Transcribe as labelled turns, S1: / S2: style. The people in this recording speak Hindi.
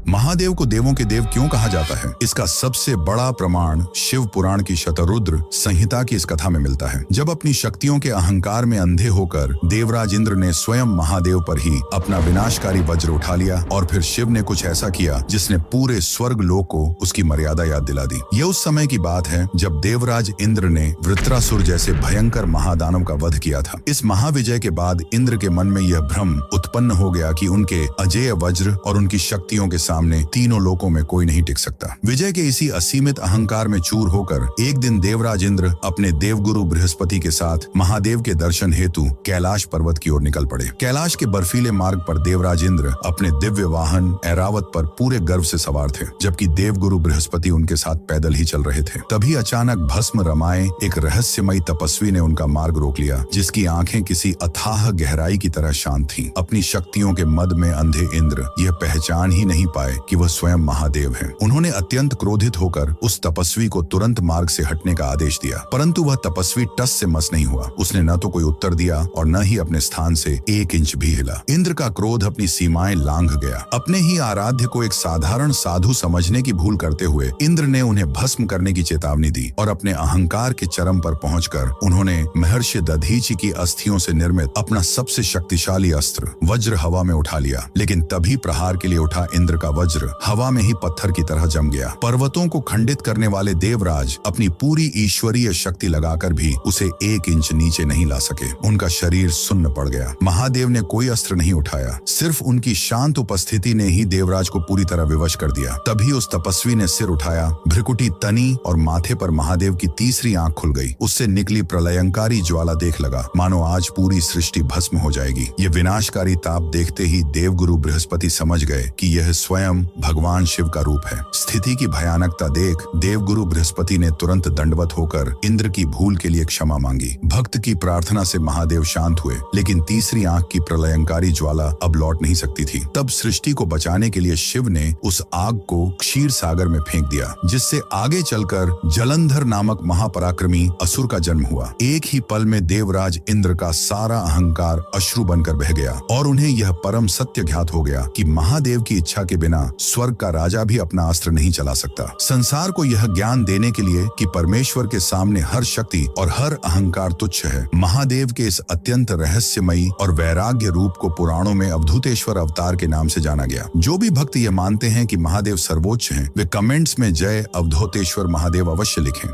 S1: महादेव को देवों के देव क्यों कहा जाता है? इसका सबसे बड़ा प्रमाण शिव पुराण की शतरुद्र संहिता की इस कथा में मिलता है। जब अपनी शक्तियों के अहंकार में अंधे होकर देवराज इंद्र ने स्वयं महादेव पर ही अपना विनाशकारी वज्र उठा लिया और फिर शिव ने कुछ ऐसा किया जिसने पूरे स्वर्ग लोक को उसकी मर्यादा याद दिला दी। यह उस समय की बात है जब देवराज इंद्र ने वृत्रासुर जैसे भयंकर महादानव का वध किया था। इस महाविजय के बाद इंद्र के मन में यह भ्रम उत्पन्न हो गया कि उनके अजेय वज्र और उनकी शक्तियों के सामने तीनों लोकों में कोई नहीं टिक सकता। विजय के इसी असीमित अहंकार में चूर होकर एक दिन देवराज इंद्र अपने देवगुरु बृहस्पति के साथ महादेव के दर्शन हेतु कैलाश पर्वत की ओर निकल पड़े। कैलाश के बर्फीले मार्ग पर देवराज इंद्र अपने दिव्य वाहन ऐरावत पर पूरे गर्व से सवार थे, जबकि देवगुरु बृहस्पति उनके साथ पैदल ही चल रहे थे। तभी अचानक भस्म रमाए एक रहस्यमयी तपस्वी ने उनका मार्ग रोक लिया, जिसकी आंखें किसी अथाह गहराई की तरह शांत थीं। अपनी शक्तियों के मद में अंधे इंद्र यह पहचान ही नहीं पाए कि वह स्वयं महादेव हैं। उन्होंने अत्यंत क्रोधित होकर उस तपस्वी को तुरंत मार्ग से हटने का आदेश दिया, परंतु वह तपस्वी टस से मस नहीं हुआ। उसने न तो कोई उत्तर दिया और न ही अपने स्थान से 1 इंच भी हिला। इंद्र का क्रोध अपनी सीमाएं लांघ गया। अपने ही आराध्य को एक साधारण साधु समझने की भूल करते हुए इंद्र ने उन्हें भस्म करने की चेतावनी दी और अपने अहंकार के चरम पर पहुंचकर उन्होंने महर्षि दधीचि की अस्थियों से निर्मित अपना सबसे शक्तिशाली अस्त्र वज्र हवा में उठा लिया। लेकिन तभी प्रहार के लिए उठा इंद्र का वज्र हवा में ही पत्थर की तरह जम गया। पर्वतों को खंडित करने वाले देवराज अपनी पूरी ईश्वरीय शक्ति लगाकर भी उसे 1 इंच नीचे नहीं ला सके। उनका शरीर सुन्न पड़ गया। महादेव ने कोई अस्त्र नहीं उठाया, सिर्फ उनकी शांत उपस्थिति ने ही देवराज को पूरी तरह विवश कर दिया। तभी उस तपस्वी ने सिर उठाया, भ्रिकुटी तनी और माथे पर महादेव की तीसरी आंख खुल गई। उससे निकली प्रलयंकारी ज्वाला देख लगा मानो आज पूरी सृष्टि भस्म हो जाएगी। ये विनाशकारी ताप देखते ही देवगुरु बृहस्पति समझ गए कि यह स्वयं भगवान शिव का रूप है। स्थिति की भयानकता देख देवगुरु बृहस्पति ने तुरंत दंडवत होकर इंद्र की भूल के लिए क्षमा मांगी। भक्त की प्रार्थना से महादेव शांत हुए, लेकिन तीसरी आंख की प्रलयंकारी ज्वाला अब लौट नहीं सकती थी। तब सृष्टि को बचाने के लिए शिव ने उस आग को क्षीर सागर में फेंक दिया, जिससे आगे चलकर जलंधर नामक महापराक्रमी असुर का जन्म हुआ। एक ही पल में देवराज इंद्र का सारा अहंकार अश्रु बनकर बह गया और उन्हें यह परम सत्य ज्ञात हो गया कि महादेव की इच्छा के बिना स्वर्ग का राजा भी अपना अस्त्र नहीं चला सकता। संसार को यह ज्ञान देने के लिए कि परमेश्वर के सामने हर शक्ति और हर अहंकार तुच्छ है, महादेव के इस अत्यंत रहस्यमयी और वैराग्य रूप को पुराणों में अवधूतेश्वर अवतार के नाम से जाना गया। जो भी भक्त ये मानते हैं कि महादेव सर्वोच्च हैं, वे कमेंट्स में जय अवधूतेश्वर महादेव अवश्य लिखें।